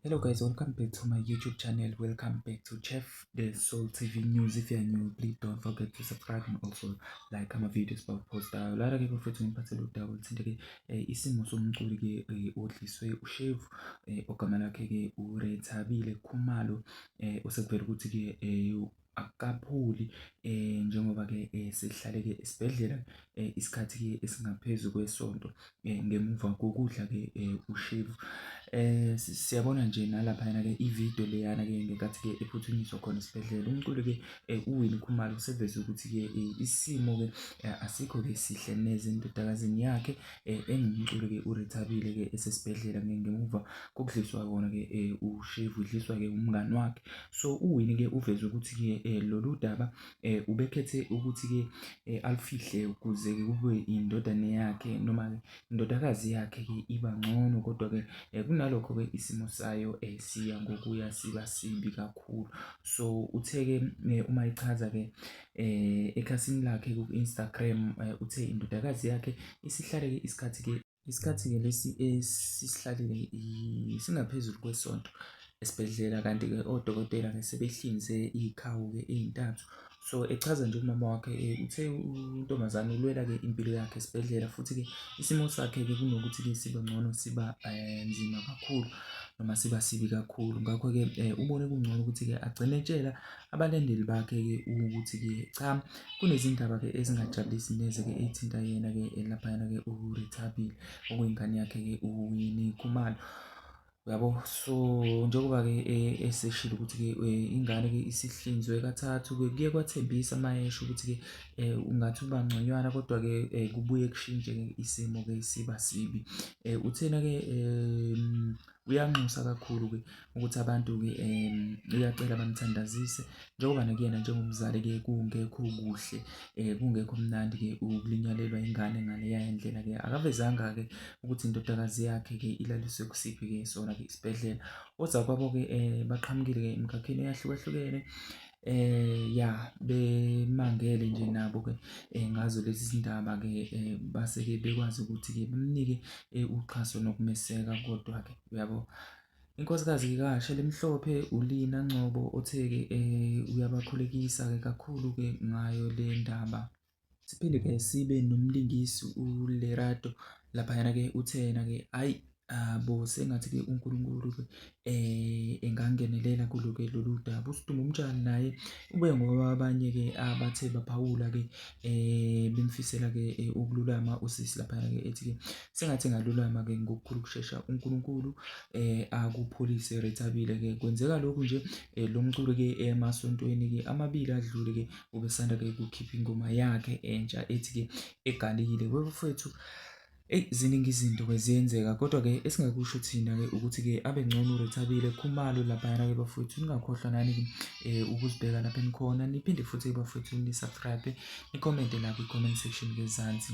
Hello guys, welcome back to my YouTube channel. Welcome back to Chef the Soul TV News. If you are new, please don't forget to subscribe and also like my videos post. Lara ke kufethu ngiphathele udaba oluthinte ke isimo somculi ke odliswe uShave ogama lakhe ke uRethabile Khumalo osekuvela ukuthi ke akaphuli njengoba ke sehlale ke esibhedlela isikhathi ke esingaphezulu kwesonto ngemuva kokudla ke uShave. Siyabona nje nalapha ke ividiyo leyana ke ngenkathi ke ephuthunyiswa khona esibhedlela. Umculi ke uWinnie Khumalo useveze ukuthi ke isimo ke asikho ke sihle neze endodakazini yakhe engumculi ke uRethabile ke esesibhedlela ngemuva kokudliswa kona ke uShave udliswa ke umngani wakhe. So uWinnie ke uveze ukuthi ke lolu daba ubekhethe ukuthi ke alufihle ukuze kube indodana yakhe noma indodakazi yakhe ke iba ngcono, kodwa ke kunalokho ke isimo sayo siya ngokuya siba simbi kakhulu. So uthe ke uma ichaza ke ekhasini lakhe ku-Instagram uthe indodakazi yakhe isihlale ke isikhathi ke lesi esihlalile singaphezulu kwesonto esibhedlela, kanti ke odokotela ke sebehlinze ikhawu ke ezintathu. So echaza nje umama wakhe uthe untombazane ulwela ke impilo yakhe esibhedlela, futhi ke isimo sakhe ke kunokuthi ke sibe ngcono siba nzima kakhulu noma siba sibi kakhulu. Ngakho ke ubone kungcono ukuthi ke agcine etshela abalandeli bakhe ke ukuthi ke cha, kunezindaba ke ezingajabulisi neze ke ethinta yena ke laphayana ke uRethabile okuyingane yakhe ke uWinnie Khumalo. Yabo, so njengoba ke eseshilo ukuthi ke ingane ke isihlinzwe kathathu ke kuye kwathembisa mayesho ukuthi ke ungathi uba ngconywana, kodwa ke kubuye kushintshe ke isimo ke siba sibi. Uthena ke uyanxusa kakhulu ke ukuthi abantu ke uyacela bamthandazise njengoba nakuyena njengomzali ke kungekho kuhle kungekho mnandi ke ukulinyalelwa ingane ngaleya ndlela ke. Akavezanga ke ukuthi indodakazi yakhe ke ilaliswe kusiphi ke sona ke isibhedlela. Ozakwabo ke baqhamukile ke emkhakheni eyahlukahlukene ya bemangele nje nabo ke ngazo lezi zindaba ke base ke bekwazi ukuthi ke bamnike uxhaso nokumeseka. Kodwa ke uyabo, inkosikazi ke kaShela Mhlophe uLina Ngcobo othe ke uyabakhulekisa ke kakhulu ke ngayo le ndaba. Siphinde ke sibe nomlingisi uLerato laphayana ke uthena ke hayi bo sengathi ke uNkulunkulu ke engangenelela kulo ke lolu daba. USidumo Umtshali naye ube ngoba abanye ke abathe baphawula ke bemfisela ke ukululama usisi laphayana ke ethi ke sengathi engalulama ke ngokukhulu ukushesha uNkulunkulu akupholise Rethabile ke. Kwenzeka lokhu nje lo mculi ke emasontweni ke amabili adlule ke ubesanda ke ukukhipha ingoma yakhe entsha ethi ke egalile. Wefowethu ziningi izinto ke ziyenzeka, kodwa ke esingakusho thina ke ukuthi ke abe ngcono uRethabile Khumalo laphayana ke bafowethu. Ningakhohlwa nani ukuzibheka lapha enikhona, niphinde futhi bafowethu ni-subscribe, ni-comment la kwi-comment section ke ezansi.